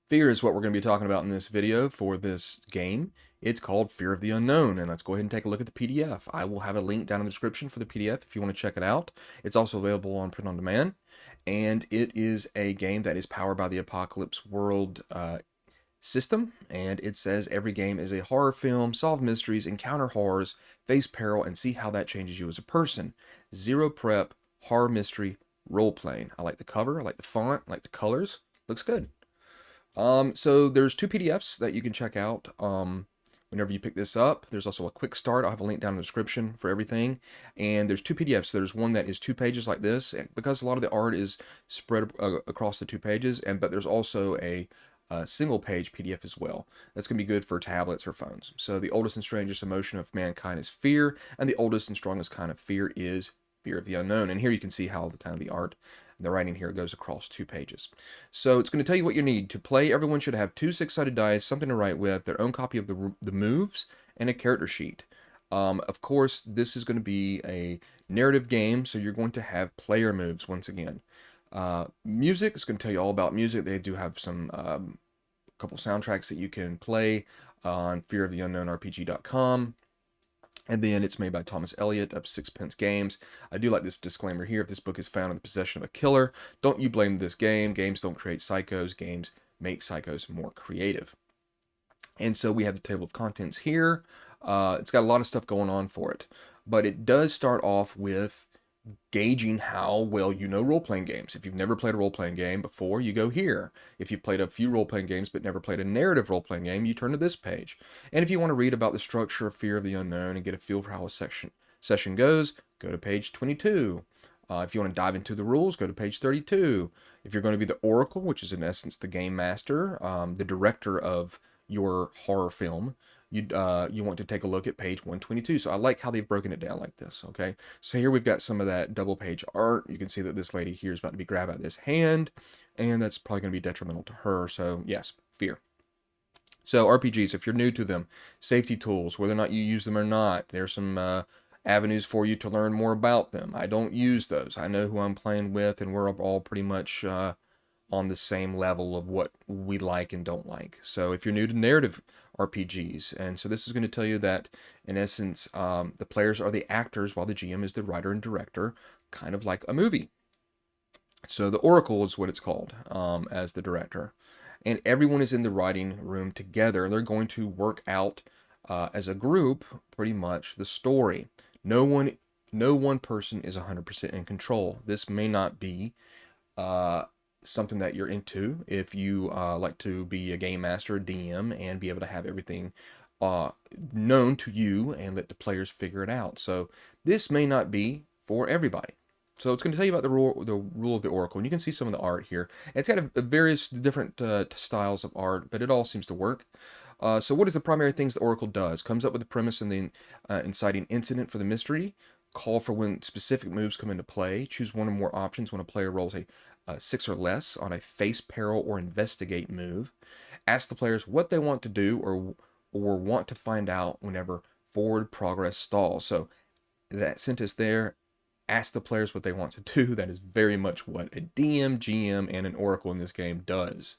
Fear is what we're going to be talking about in this video for this game. It's called Fear of the Unknown, and let's go ahead and take a look at the PDF. I will have a link down in the description for the PDF if you want to check it out. It's also available on print on demand, and it is a game that is powered by the Apocalypse World system, and it says every game is a horror film, solve mysteries, encounter horrors, face peril, and see how that changes you as a person. Zero prep, horror mystery, role playing. I like the cover, I like the font, I like the colors. Looks good. So there's two PDFs that you can check out whenever you pick this up. There's also a quick start. I'll have a link down in the description for everything. And there's two PDFs. There's one that is 2 pages like this, because a lot of the art is spread across the 2 pages, but there's also a single page PDF as well. That's going to be good for tablets or phones. So the oldest and strangest emotion of mankind is fear, and the oldest and strongest kind of fear is fear of the unknown. And here you can see how the art, the writing here goes across 2 pages. So it's going to tell you what you need. To play, everyone should have 2 6-sided dice, something to write with, their own copy of the moves, and a character sheet. Of course, this is going to be a narrative game, so you're going to have player moves once again. Music is going to tell you all about music. They do have some couple soundtracks that you can play on fearoftheunknownrpg.com. And then it's made by Thomas Elliott of Sixpence Games. I do like this disclaimer here. If this book is found in the possession of a killer, don't you blame this game. Games don't create psychos. Games make psychos more creative. And so we have the table of contents here. It's got a lot of stuff going on for it. But it does start off with gauging how well you know role-playing games. If you've never played a role-playing game before, you go here. If you've played a few role-playing games but never played a narrative role-playing game, you turn to this page. And if you want to read about the structure of Fear of the Unknown and get a feel for how a session goes, go to page 22. If you want to dive into the rules, go to page 32. If you're going to be the Oracle, which is in essence the game master, the director of your horror film, you want to take a look at page 122. So I like how they've broken it down like this, okay? So here we've got some of that double page art. You can see that this lady here is about to be grabbed by this hand, and that's probably going to be detrimental to her. So yes, fear. So RPGs, if you're new to them, safety tools, whether or not you use them or not, there's some avenues for you to learn more about them. I don't use those. I know who I'm playing with, and we're all pretty much on the same level of what we like and don't like. So if you're new to narrative RPGs, and so this is going to tell you that in essence, the players are the actors while the GM is the writer and director, kind of like a movie. So the Oracle is what it's called, as the director. And everyone is in the writing room together. They're going to work out as a group pretty much the story. No one person is 100% in control. This may not be something that you're into if you like to be a game master, DM, and be able to have everything known to you and let the players figure it out. So this may not be for everybody. So it's going to tell you about the rule of the Oracle, and you can see some of the art here. It's got a various different styles of art, but it all seems to work. So what is the primary things the Oracle does? Comes up with the premise and the inciting incident for the mystery. Call for when specific moves come into play. Choose one or more options when a player rolls a 6 or less on a face peril or investigate move. Ask the players what they want to do or want to find out whenever forward progress stalls. So that sentence there, ask the players what they want to do. That is very much what a DM, GM, and an Oracle in this game does.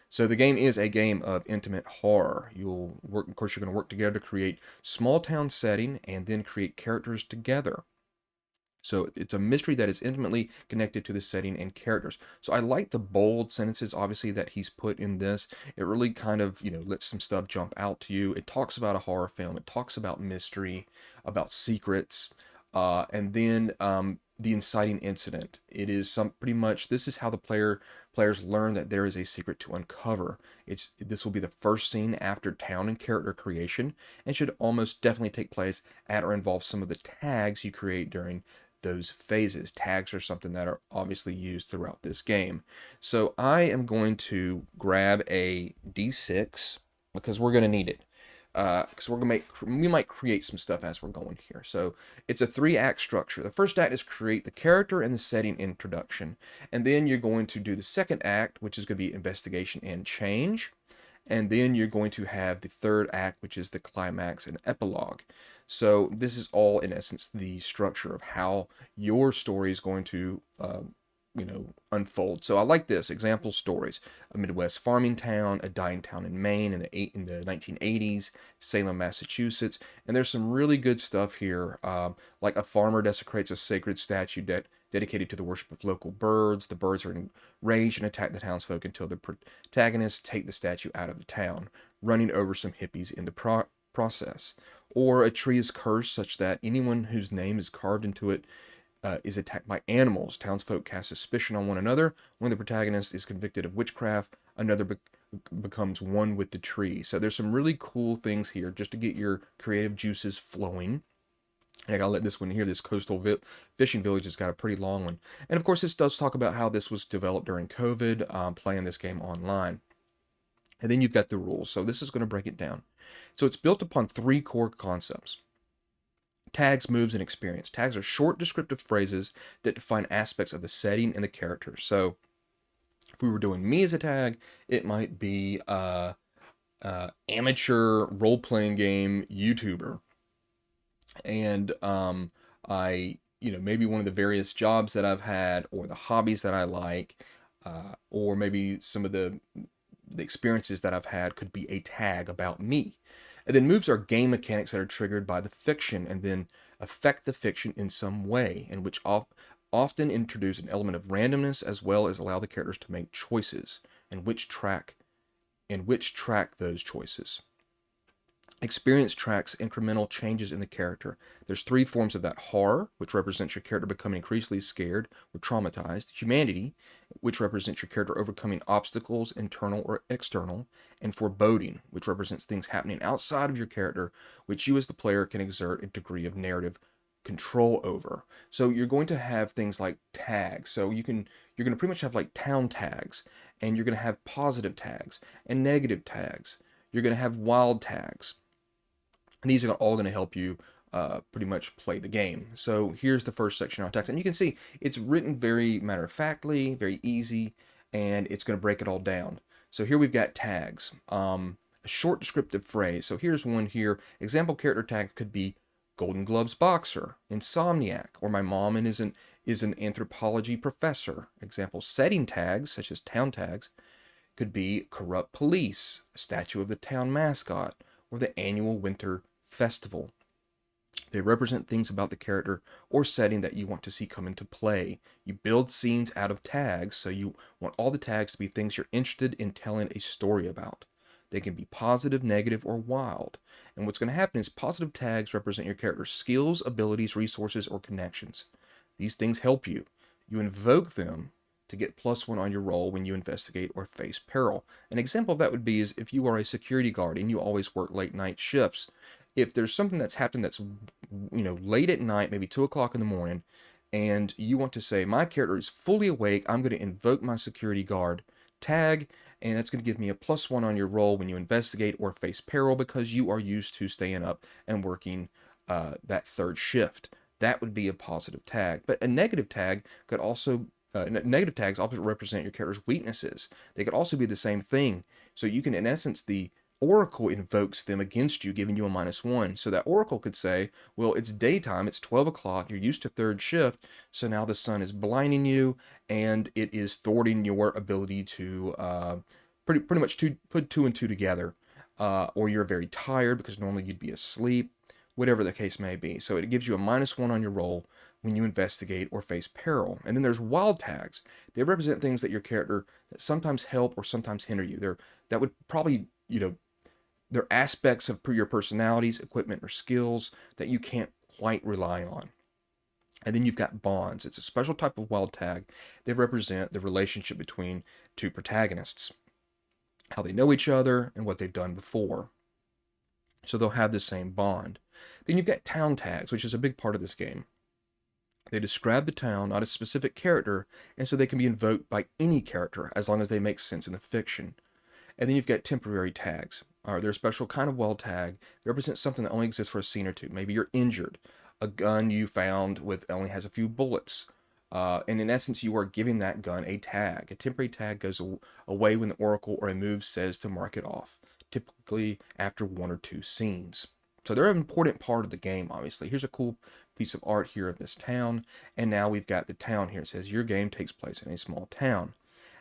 So the game is a game of intimate horror. You'll work, of course, you're going to work together to create small town setting and then create characters together. So it's a mystery that is intimately connected to the setting and characters. So I like the bold sentences, obviously, that he's put in this. It really kind of, lets some stuff jump out to you. It talks about a horror film. It talks about mystery, about secrets, and then the inciting incident. It is pretty much, this is how the players learn that there is a secret to uncover. This will be the first scene after town and character creation, and should almost definitely take place at or involve some of the tags you create during those phases. Tags are something that are obviously used throughout this game. So I am going to grab a D6 because we're going to need it. Because we might create some stuff as we're going here. So it's a 3-act structure. The first act is create the character and the setting introduction, and then you're going to do the second act, which is going to be investigation and change, and then you're going to have the third act, which is the climax and epilogue. So this is all in essence the structure of how your story is going to unfold. So I like this example stories: a Midwest farming town, a dying town in Maine in the 1980s, Salem, Massachusetts, and there's some really good stuff here. Like a farmer desecrates a sacred statue dedicated to the worship of local birds. The birds are enraged and attack the townsfolk until the protagonists take the statue out of the town, running over some hippies in the process. Or a tree is cursed such that anyone whose name is carved into it is attacked by animals. Townsfolk cast suspicion on one another. When the protagonist is convicted of witchcraft, another becomes one with the tree. So there's some really cool things here just to get your creative juices flowing. And I gotta let this one here, this coastal fishing village, has got a pretty long one. And of course, this does talk about how this was developed during COVID, playing this game online. And then you've got the rules. So this is going to break it down. So it's built upon 3 core concepts: tags, moves, and experience. Tags are short descriptive phrases that define aspects of the setting and the character. So if we were doing me as a tag, it might be amateur role-playing game YouTuber. And I, maybe one of the various jobs that I've had, or the hobbies that I like, or maybe some of the experiences that I've had could be a tag about me. And then moves are game mechanics that are triggered by the fiction and then affect the fiction in some way, and which often introduce an element of randomness as well as allow the characters to make choices and which track those choices. Experience tracks incremental changes in the character. There's 3 forms of that: horror, which represents your character becoming increasingly scared or traumatized; humanity, which represents your character overcoming obstacles, internal or external; and foreboding, which represents things happening outside of your character, which you as the player can exert a degree of narrative control over. So you're going to have things like tags. So you're going to pretty much have like town tags, and you're going to have positive tags and negative tags. You're going to have wild tags. And these are all going to help you pretty much play the game. So here's the first section on text. And you can see it's written very matter-of-factly, very easy, and it's going to break it all down. So here we've got tags. A short descriptive phrase. So here's one here. Example character tag could be Golden Gloves boxer, insomniac, or my mom is an anthropology professor. Example setting tags, such as town tags, could be corrupt police, statue of the town mascot, or the annual winter festival. They represent things about the character or setting that you want to see come into play. You build scenes out of tags, so you want all the tags to be things you're interested in telling a story about. They can be positive, negative, or wild. And what's going to happen is positive tags represent your character's skills, abilities, resources, or connections. These things help you. You invoke them to get +1 on your roll when you investigate or face peril. An example of that would be is if you are a security guard and you always work late night shifts. If there's something that's happened that's late at night, maybe 2 o'clock in the morning, and you want to say, my character is fully awake, I'm going to invoke my security guard tag, and that's going to give me a +1 on your roll when you investigate or face peril because you are used to staying up and working that 3rd shift. That would be a positive tag. But a negative tag could also negative tags also represent your character's weaknesses. They could also be the same thing. So you can, in essence, the oracle invokes them against you, giving you a -1. So that oracle could say, well, it's daytime, it's 12 o'clock, you're used to 3rd shift, so now the sun is blinding you, and it is thwarting your ability to pretty much put 2 and 2 together. Or you're very tired because normally you'd be asleep, whatever the case may be. So it gives you a -1 on your roll when you investigate or face peril. And then there's wild tags. They represent things that your character that sometimes help or sometimes hinder you. That would probably, they're aspects of your personalities, equipment, or skills that you can't quite rely on. And then you've got bonds. It's a special type of wild tag. They represent the relationship between 2 protagonists, how they know each other, and what they've done before. So they'll have the same bond. Then you've got town tags, which is a big part of this game. They describe the town, not a specific character, and so they can be invoked by any character as long as they make sense in the fiction. And then you've got temporary tags. They're a special kind of wild tag. They represent something that only exists for a scene or two. Maybe you're injured. A gun you found only has a few bullets. And in essence, you are giving that gun a tag. A temporary tag goes away when the oracle or a move says to mark it off, typically after 1 or 2 scenes. So they're an important part of the game, obviously. Here's a cool piece of art here of this town. And now we've got the town here. It says your game takes place in a small town.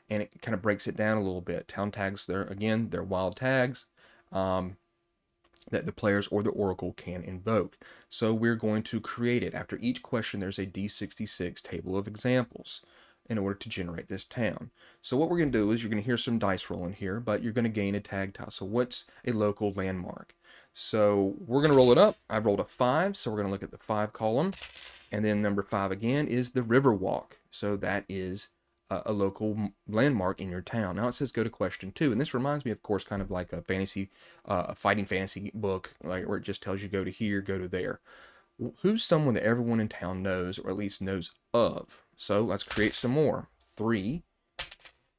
And it kind of breaks it down a little bit. Town tags, they're wild tags that the players or the oracle can invoke. So we're going to create it. After each question, there's a D66 table of examples in order to generate this town. So what we're going to do is you're going to hear some dice rolling here, but you're going to gain a tag tile. So what's a local landmark? So we're going to roll it up. I've rolled a 5, so we're going to look at the 5 column. And then number 5 again is the Riverwalk. So that is a local landmark in your town. Now it says go to question 2, and this reminds me, of course, kind of like a fantasy, a fighting fantasy book, like where it just tells you go to here, go to there. Who's someone that everyone in town knows, or at least knows of? So let's create some more. 3,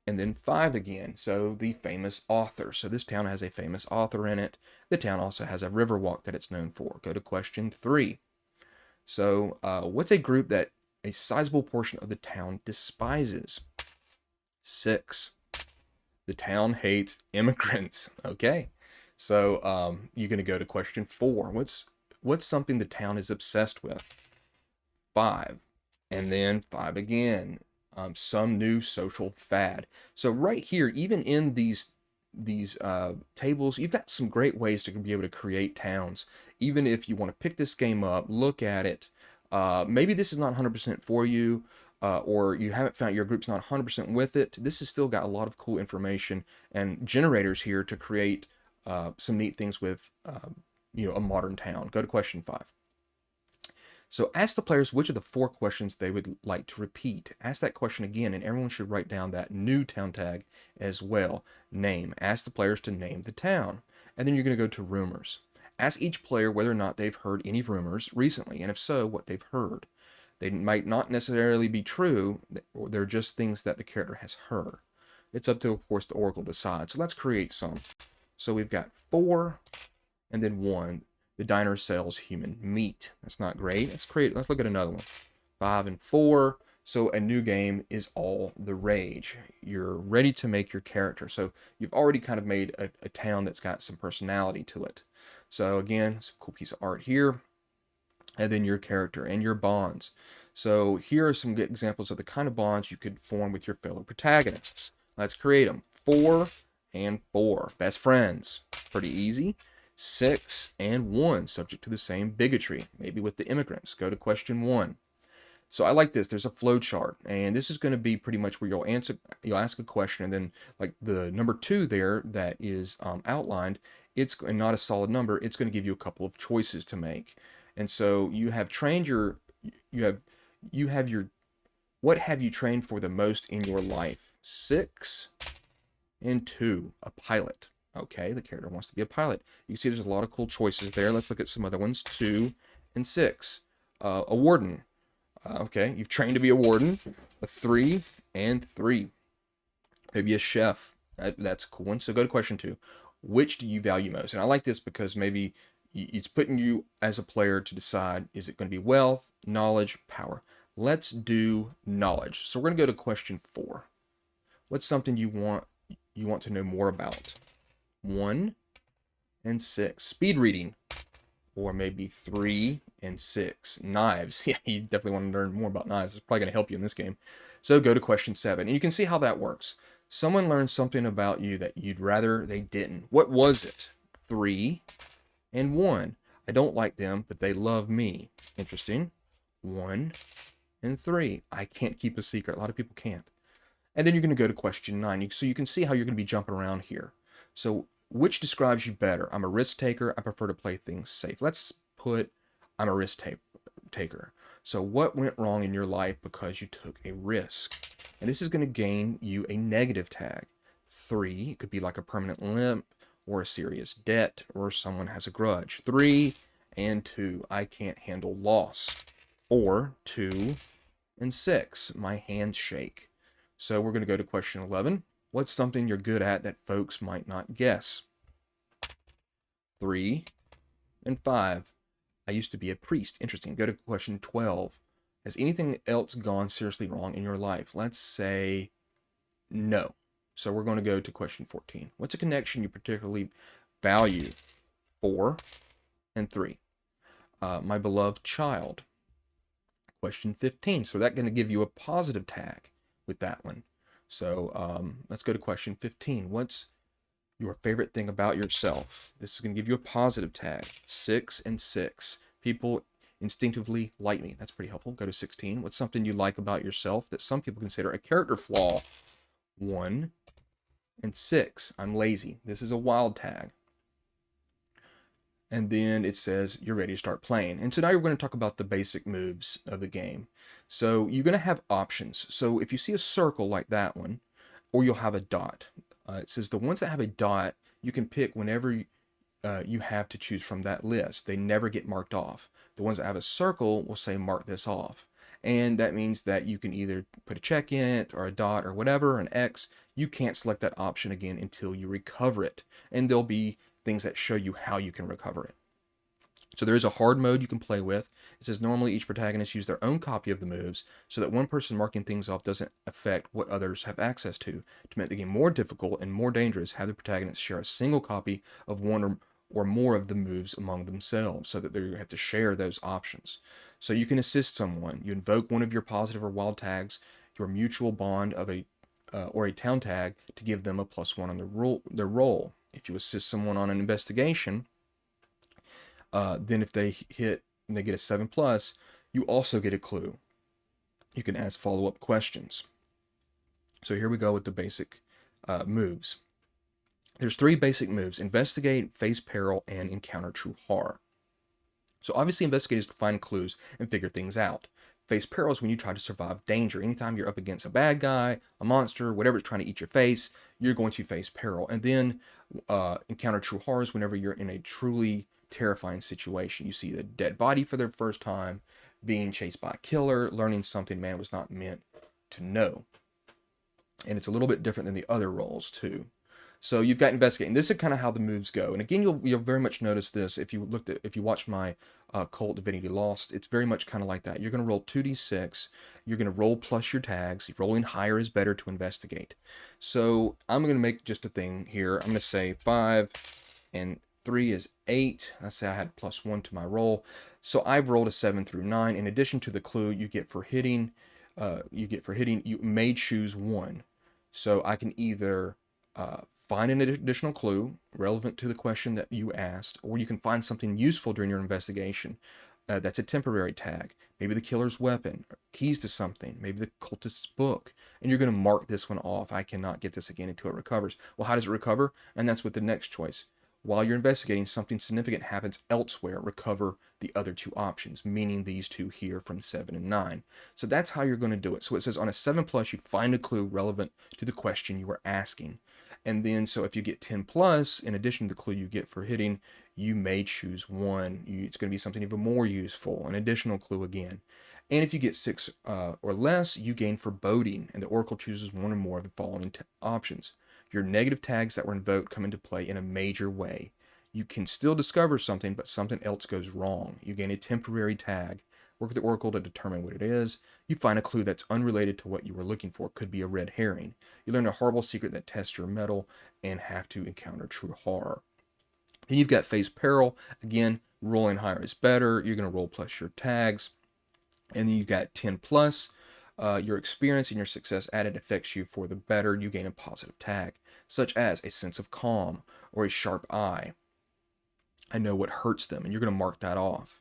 and then 5 again. So the famous author. So this town has a famous author in it. The town also has a Riverwalk that it's known for. Go to question 3. So what's a group that a sizable portion of the town despises? 6. The town hates immigrants. Okay. So you're going to go to question 4. What's something the town is obsessed with? 5. And then 5 again. Some new social fad. So right here, even in these tables, you've got some great ways to be able to create towns. Even if you want to pick this game up, look at it. Maybe this is not 100% for you, or you haven't found your group's not 100% with it. This has still got a lot of cool information and generators here to create some neat things with a modern town. Go to question 5. So ask the players which of the 4 questions they would like to repeat. Ask that question again, and everyone should write down that new town tag as well. Name. Ask the players to name the town. And then you're going to go to rumors. Ask each player whether or not they've heard any rumors recently, and if so, what they've heard. They might not necessarily be true, or they're just things that the character has heard. It's up to, of course, the oracle to decide. So let's create some. So we've got 4, and then 1. The diner sells human meat. That's not great. Let's look at another one. 5 and 4. So a new game is all the rage. You're ready to make your character. So you've already kind of made a town that's got some personality to it. So again, it's a cool piece of art here. And then your character and your bonds. So here are some good examples of the kind of bonds you could form with your fellow protagonists. Let's create them. 4 and 4. Best friends. Pretty easy. 6 and 1, subject to the same bigotry, maybe with the immigrants. Go to question 1. So I like this. There's a flow chart, and this is going to be pretty much where you'll ask a question, and then like the number 2 there that is outlined, it's not a solid number. It's going to give you a couple of choices to make, and so you have trained your what have you trained for the most in your life? 6 and 2, a pilot. Okay, the character wants to be a pilot. You can see there's a lot of cool choices there. Let's look at some other ones. 2 and 6. A warden. Okay, you've trained to be a warden. A 3 and 3. Maybe a chef. That's a cool one. So go to question 2. Which do you value most? And I like this because maybe it's putting you as a player to decide, is it going to be wealth, knowledge, power? Let's do knowledge. So we're going to go to question 4. What's something you want to know more about? 1 and 6. Speed reading. Or maybe 3 and 6. Knives. Yeah, you definitely want to learn more about knives. It's probably going to help you in this game. So go to question 7. And you can see how that works. Someone learned something about you that you'd rather they didn't. What was it? 3 and 1. I don't like them, but they love me. Interesting. 1 and 3. I can't keep a secret. A lot of people can't. And then you're going to go to question 9. So you can see how you're going to be jumping around here. So which describes you better? I'm a risk taker. I prefer to play things safe. Let's put I'm a risk taker. So what went wrong in your life because you took a risk? And this is going to gain you a negative tag. 3, it could be like a permanent limp or a serious debt or someone has a grudge. 3 and 2, I can't handle loss. Or 2 and 6, my hands shake. So we're going to go to question 11. What's something you're good at that folks might not guess? 3 and 5. I used to be a priest. Interesting. Go to question 12. Has anything else gone seriously wrong in your life? Let's say no. So we're going to go to question 14. What's a connection you particularly value? 4 and 3. My beloved child. Question 15. So that's going to give you a positive tag with that one. So let's go to question 15. What's your favorite thing about yourself? This is going to give you a positive tag. 6 and 6. People instinctively like me. That's pretty helpful. Go to 16. What's something you like about yourself that some people consider a character flaw? 1 and 6. I'm lazy. This is a wild tag. And then it says you're ready to start playing. And so now you're going to talk about the basic moves of the game. So you're going to have options. So if you see a circle like that one, or you'll have a dot. It says the ones that have a dot, you can pick whenever you have to choose from that list. They never get marked off. The ones that have a circle will say mark this off. And that means that you can either put a check in it or a dot or whatever, an X. You can't select that option again until you recover it. And there'll be things that show you how you can recover it. So there is a hard mode you can play with. It says normally each protagonist use their own copy of the moves so that one person marking things off doesn't affect what others have access to. To make the game more difficult and more dangerous, have the protagonists share a single copy of one or more of the moves among themselves so that they have to share those options. So you can assist someone. You invoke one of your positive or wild tags, your mutual bond of or a town tag to give them a +1 on their roll. If you assist someone on an investigation, then if they hit and they get a 7+, you also get a clue. You can ask follow-up questions. So here we go with the basic moves. There's 3 basic moves: investigate, face peril, and encounter true horror. So obviously investigate is to find clues and figure things out. Face peril is when you try to survive danger. Anytime you're up against a bad guy, a monster, whatever's trying to eat your face, you're going to face peril. And then encounter true horror is whenever you're in a truly terrifying situation. You see a dead body for the first time, being chased by a killer, learning something man was not meant to know. And it's a little bit different than the other roles too. So you've got investigating. This is kind of how the moves go. And again, you'll very much notice this if you watched my Cult Divinity Lost. It's very much kind of like that. You're going to roll 2d6. You're going to roll plus your tags. Rolling higher is better to investigate. So I'm going to make just a thing here. I'm going to say 5 and 3 is 8. Let's say I had +1 to my roll. So I've rolled a 7 through 9. In addition to the clue you get for hitting, you may choose one. So I can either find an additional clue relevant to the question that you asked, or you can find something useful during your investigation. That's a temporary tag. Maybe the killer's weapon, keys to something, maybe the cultist's book, and you're going to mark this one off. I cannot get this again until it recovers. Well, how does it recover? And that's with the next choice. While you're investigating, something significant happens elsewhere. Recover the other 2 options, meaning these 2 here from 7 and 9. So that's how you're going to do it. So it says on a 7+, you find a clue relevant to the question you were asking. And then, so if you get 10+, in addition to the clue you get for hitting, you may choose one. It's going to be something even more useful, an additional clue again. And if you get 6 or less, you gain foreboding, and the Oracle chooses one or more of the following options. Your negative tags that were invoked come into play in a major way. You can still discover something, but something else goes wrong. You gain a temporary tag. Work with the Oracle to determine what it is. You find a clue that's unrelated to what you were looking for. Could be a red herring. You learn a horrible secret that tests your mettle and have to encounter true horror. Then you've got face peril. Again, rolling higher is better. You're going to roll plus your tags. And then you got 10+. Your experience and your success added affects you for the better. You gain a positive tag, such as a sense of calm or a sharp eye. I know what hurts them, and you're going to mark that off.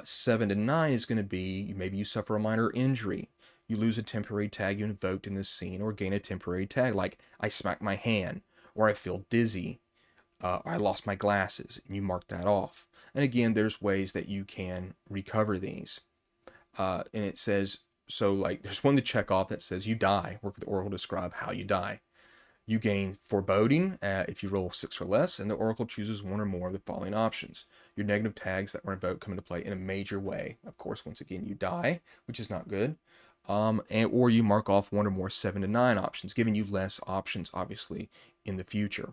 7 to 9 is going to be maybe you suffer a minor injury. You lose a temporary tag you invoked in this scene, or gain a temporary tag like I smacked my hand, or I feel dizzy, or I lost my glasses, and you mark that off. And again, there's ways that you can recover these. And it says, so like there's one to check off that says you die. Work with the Oracle to describe how you die. You gain foreboding if you roll 6 or less, and the Oracle chooses one or more of the following options. Your negative tags that were invoked come into play in a major way. Of course, once again, you die, which is not good. Or you mark off one or more 7 to 9 options, giving you less options, obviously, in the future.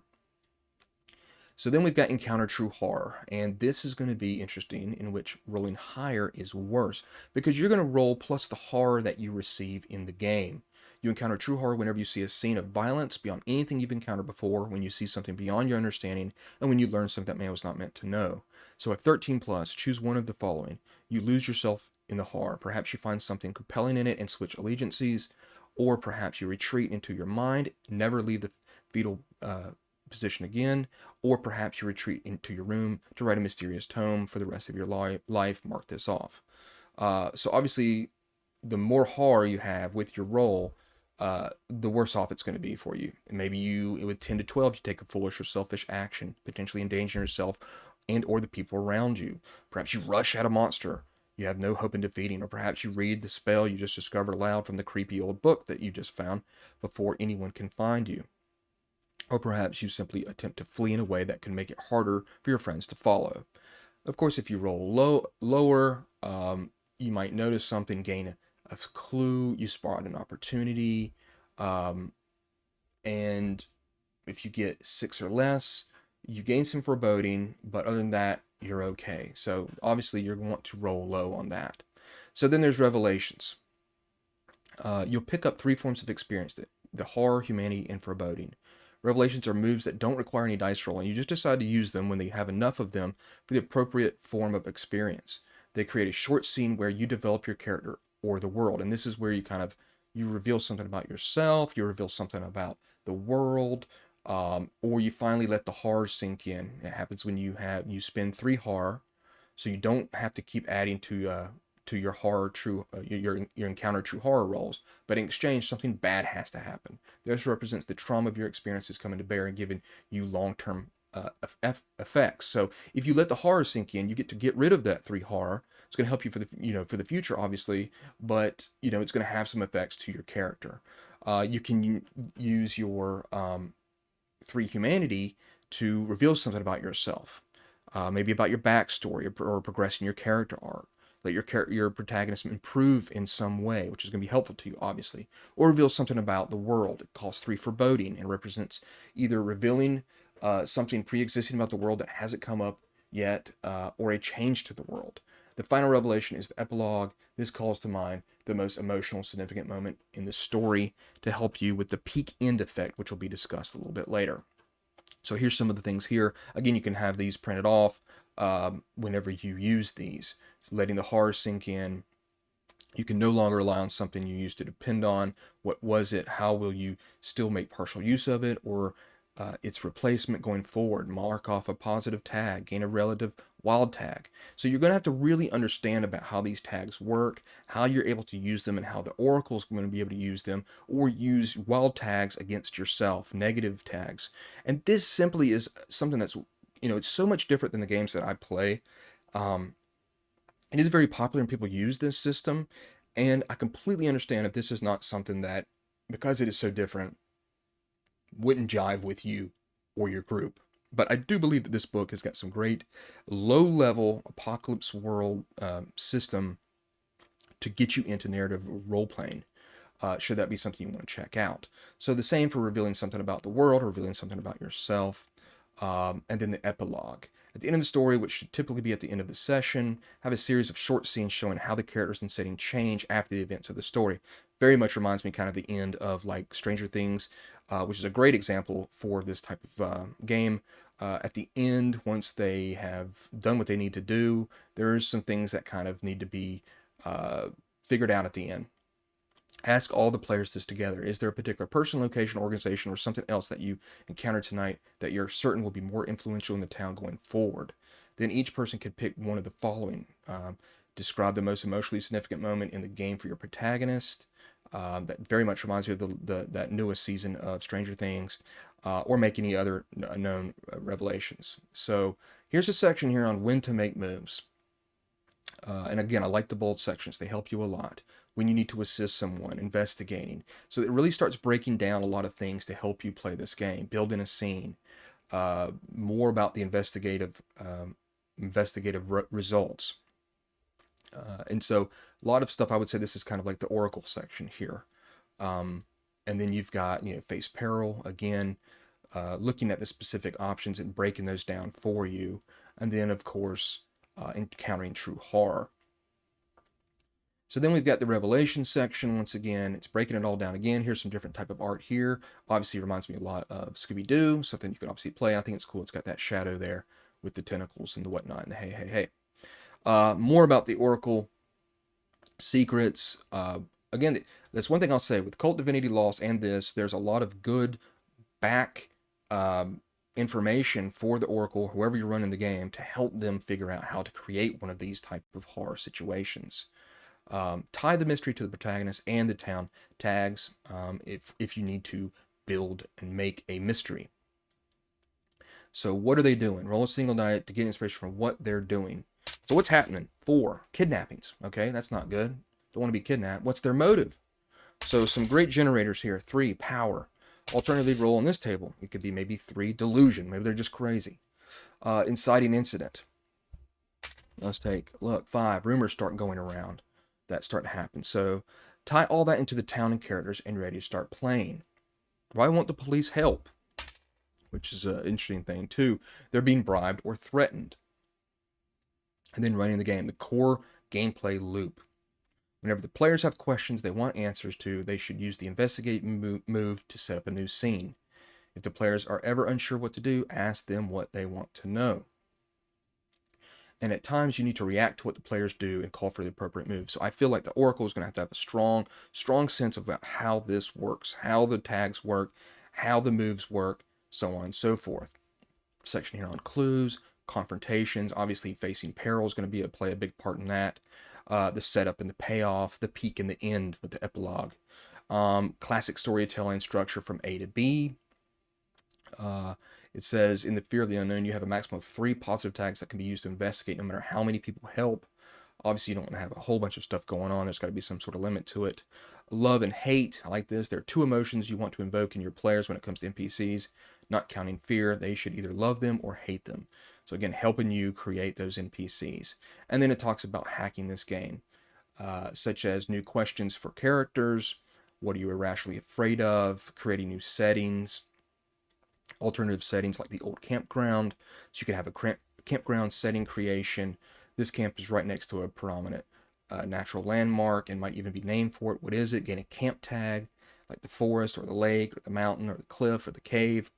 So then we've got encounter true horror, and this is going to be interesting, in which rolling higher is worse, because you're going to roll plus the horror that you receive in the game. You encounter true horror whenever you see a scene of violence beyond anything you've encountered before, when you see something beyond your understanding, and when you learn something that man was not meant to know. So at 13 plus, choose one of the following. You lose yourself in the horror. Perhaps you find something compelling in it and switch allegiances, or perhaps you retreat into your mind, never leave the fetal position again, or perhaps you retreat into your room to write a mysterious tome for the rest of your life. Mark this off. So obviously, the more horror you have with your role, the worse off it's going to be for you. And maybe it would 10 to 12, you take a foolish or selfish action, potentially endangering yourself and or the people around you. Perhaps you rush at a monster you have no hope in defeating, or perhaps you read the spell you just discovered aloud from the creepy old book that you just found before anyone can find you. Or perhaps you simply attempt to flee in a way that can make it harder for your friends to follow. Of course, if you roll lower, you might notice something, gain a clue, you spot an opportunity, um, and if you get 6 or less, you gain some foreboding, but other than that, you're okay. So obviously, you're going to want to roll low on that. So then there's revelations. You'll pick up 3 forms of experience: the horror, humanity, and foreboding. Revelations are moves that don't require any dice roll, and you just decide to use them when they have enough of them for the appropriate form of experience. They create a short scene where you develop your character or the world, and this is where you reveal something about yourself, you reveal something about the world, or you finally let the horror sink in. It happens when you spend 3 horror, so you don't have to keep adding to your horror true your encounter true horror rolls, but in exchange something bad has to happen. This represents the trauma of your experiences coming to bear and giving you long-term effects. So if you let the horror sink in, you get rid of that 3 horror. It's going to help you for the future, obviously, but it's going to have some effects to your character. You can use your 3 humanity to reveal something about yourself, maybe about your backstory, or progressing your character arc. Let your protagonist improve in some way, which is going to be helpful to you, obviously. Or reveal something about the world. It costs 3 foreboding and represents either revealing something pre-existing about the world that hasn't come up yet, or a change to the world. The final revelation is the epilogue. This calls to mind the most emotional, significant moment in the story to help you with the peak end effect, which will be discussed a little bit later. So here's some of the things here. Again, you can have these printed off whenever you use these. So letting the horror sink in. You can no longer rely on something you used to depend on. What was it? How will you still make partial use of it, or its replacement going forward? Mark off a positive tag, gain a relative wild tag. So you're going to have to really understand about how these tags work, how you're able to use them, and how the oracle is going to be able to use them, or use wild tags against yourself, negative tags. And this simply is something that's, it's so much different than the games that I play. Um, it is very popular and people use this system. And I completely understand if this is not something that, because it is so different, wouldn't jive with you or your group. But I do believe that this book has got some great low-level apocalypse world system to get you into narrative role-playing, should that be something you want to check out. So the same for revealing something about the world, revealing something about yourself, and then the epilogue. At the end of the story, which should typically be at the end of the session, have a series of short scenes showing how the characters and setting change after the events of the story. Very much reminds me kind of the end of like Stranger Things, which is a great example for this type of game. At the end, once they have done what they need to do, there's some things that kind of need to be figured out at the end. Ask all the players this together. Is there a particular person, location, organization, or something else that you encountered tonight that you're certain will be more influential in the town going forward? Then each person could pick one of the following. Describe the most emotionally significant moment in the game for your protagonist. That very much reminds me of that newest season of Stranger Things, or make any other known revelations. So here's a section here on when to make moves. And again, I like the bold sections. They help you a lot when you need to assist someone, investigating. So it really starts breaking down a lot of things to help you play this game, building a scene, more about the investigative results. And so a lot of stuff, I would say this is kind of like the Oracle section here. And then you've got, face peril, again, looking at the specific options and breaking those down for you. And then, of course, encountering true horror. So then we've got the Revelation section. Once again, it's breaking it all down again. Here's some different type of art here. Obviously, it reminds me a lot of Scooby-Doo, something you can obviously play. I think it's cool. It's got that shadow there with the tentacles and the whatnot and the hey, hey, hey. More about the Oracle secrets. Again, that's one thing I'll say with Cult Divinity Lost and this, there's a lot of good back information for the Oracle, whoever you're running the game, to help them figure out how to create one of these type of horror situations. Tie the mystery to the protagonist and the town tags if you need to build and make a mystery. So what are they doing? Roll a single die to get inspiration from what they're doing. So what's happening? 4, kidnappings. Okay, that's not good. Don't want to be kidnapped. What's their motive? So some great generators here. 3, power. Alternatively, roll on this table. It could be maybe 3, delusion. Maybe they're just crazy. Inciting incident. Let's take, look, 5, rumors start going around. That start to happen. So tie all that into the town and characters and ready to start playing. Why won't the police help? Which is an interesting thing too. They're being bribed or threatened. And then running the game, the core gameplay loop. Whenever the players have questions they want answers to, they should use the investigate move to set up a new scene. If the players are ever unsure what to do, ask them what they want to know. And at times you need to react to what the players do and call for the appropriate move. So I feel like the Oracle is going to have a strong sense about how this works, how the tags work, how the moves work, so on and so forth. Section here on clues, confrontations, obviously facing peril is going to play a big part in that. The setup and the payoff, the peak and the end with the epilogue. Classic storytelling structure from A to B. It says, in the fear of the unknown, you have a maximum of 3 positive tags that can be used to investigate no matter how many people help. Obviously, you don't want to have a whole bunch of stuff going on. There's got to be some sort of limit to it. Love and hate, I like this. There are 2 emotions you want to invoke in your players when it comes to NPCs. Not counting fear, they should either love them or hate them. So again, helping you create those NPCs. And then it talks about hacking this game, such as new questions for characters, what are you irrationally afraid of, creating new settings, alternative settings like the old campground. So you could have a campground setting creation. This camp is right next to a prominent natural landmark and might even be named for it. What is it? Gain a camp tag like the forest or the lake or the mountain or the cliff or the cave.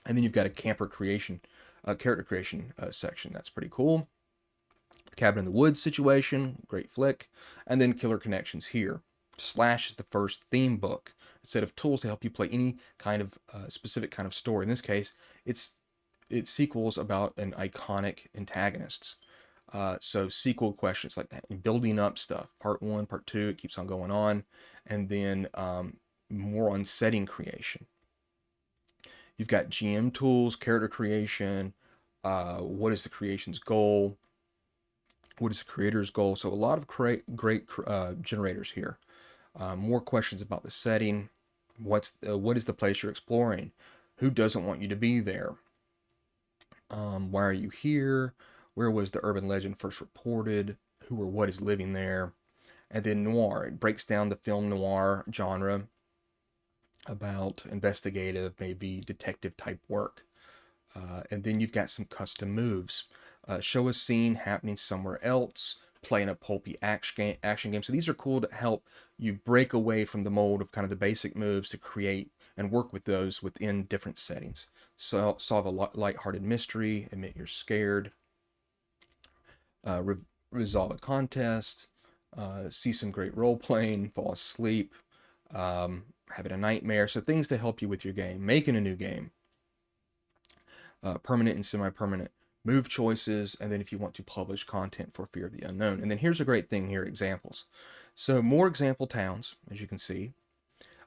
And then you've got a camper creation, character creation section. That's pretty cool. The cabin in the woods situation, great flick. And then killer connections here. Slash is the first theme book, a set of tools to help you play any kind of specific kind of story. In this case, it's sequels about an iconic antagonists. So sequel questions like that, building up stuff. Part 1, part 2, it keeps on going on. And then more on setting creation. You've got GM tools, character creation. What is the creation's goal? What is the creator's goal? So a lot of great generators here. More questions about the setting. What is the place you're exploring? Who doesn't want you to be there? Why are you here? Where was the urban legend first reported? Who or what is living there? And then noir. It breaks down the film noir genre about investigative, maybe detective type work. And then you've got some custom moves. Show a scene happening somewhere else. Playing a pulpy action game. So these are cool to help you break away from the mold of kind of the basic moves to create and work with those within different settings. So solve a lighthearted mystery, admit you're scared, resolve a contest, see some great role playing, fall asleep, having a nightmare. So things to help you with your game, making a new game, permanent and semi-permanent move choices, and then if you want to publish content for fear of the unknown. And then here's a great thing here, examples. So more example towns, as you can see.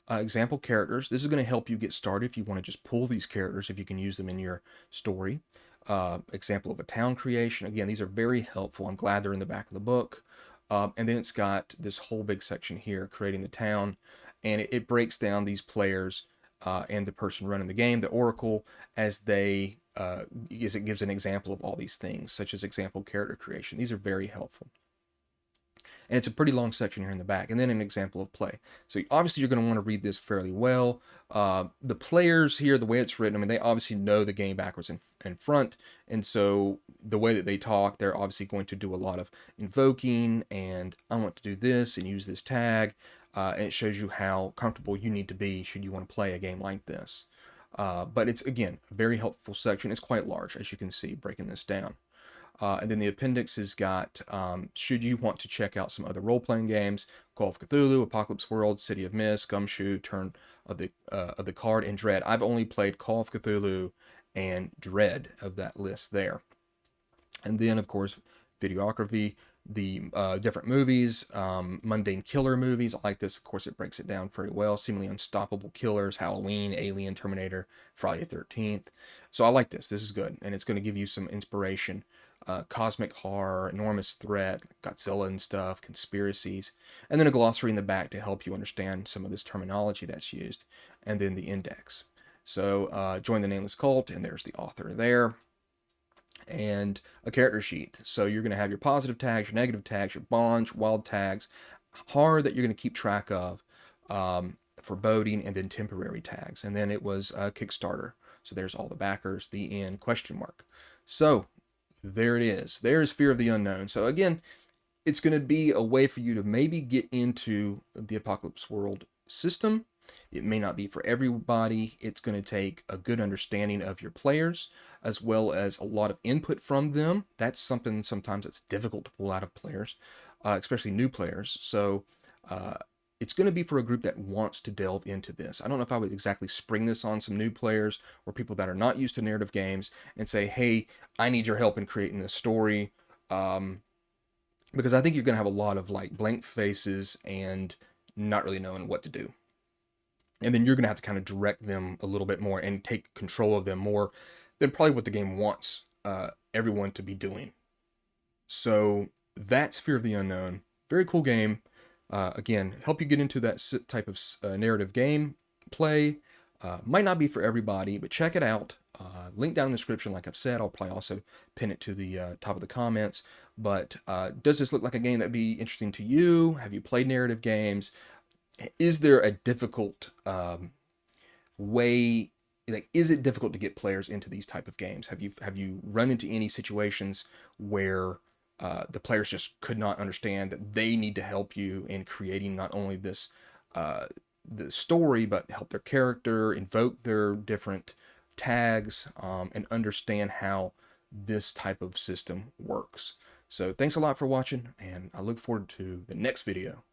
Example characters. This is going to help you get started if you want to just pull these characters, if you can use them in your story. Example of a town creation. Again, these are very helpful. I'm glad they're in the back of the book. And then it's got this whole big section here, creating the town. And it breaks down these players and the person running the game, the Oracle, as they... it gives an example of all these things, such as example character creation. These are very helpful. And it's a pretty long section here in the back, and then an example of play. So obviously you're going to want to read this fairly well. The players here, the way it's written, I mean, they obviously know the game backwards and front, and so the way that they talk, they're obviously going to do a lot of invoking, and I want to do this and use this tag, and it shows you how comfortable you need to be should you want to play a game like this. But it's, again, a very helpful section. It's quite large, as you can see, breaking this down. And then the appendix has got, should you want to check out some other role-playing games, Call of Cthulhu, Apocalypse World, City of Mist, Gumshoe, Turn of the Card, and Dread. I've only played Call of Cthulhu and Dread of that list there. And then, of course, videography, the different movies, mundane killer movies. I like this. Of course, it breaks it down very well. Seemingly unstoppable killers, Halloween, Alien, Terminator, Friday the 13th. So I like this. This is good. And it's going to give you some inspiration. Cosmic horror, enormous threat, Godzilla and stuff, conspiracies. And then a glossary in the back to help you understand some of this terminology that's used. And then the index. So join the nameless cult, and there's the author there. And a character sheet. So you're going to have your positive tags, your negative tags, your bonds, wild tags, hard that you're going to keep track of, foreboding, and then temporary tags. And then it was a Kickstarter. So there's all the backers, the end, question mark. So there it is. There's Fear of the Unknown. So again, it's going to be a way for you to maybe get into the Apocalypse World system. It may not be for everybody. It's going to take a good understanding of your players, as well as a lot of input from them. That's something sometimes that's difficult to pull out of players, especially new players. So it's going to be for a group that wants to delve into this. I don't know if I would exactly spring this on some new players or people that are not used to narrative games and say, hey, I need your help in creating this story. Because I think you're going to have a lot of like blank faces and not really knowing what to do. And then you're going to have to kind of direct them a little bit more and take control of them more than probably what the game wants everyone to be doing. So that's Fear of the Unknown. Very cool game. Again, help you get into that type of narrative game play. Might not be for everybody, but check it out. Link down in the description, like I've said. I'll probably also pin it to the top of the comments. But does this look like a game that'd be interesting to you? Have you played narrative games? Is there a difficult way? Like, is it difficult to get players into these type of games? Have you run into any situations where the players just could not understand that they need to help you in creating not only this the story, but help their character, invoke their different tags, and understand how this type of system works? So thanks a lot for watching, and I look forward to the next video.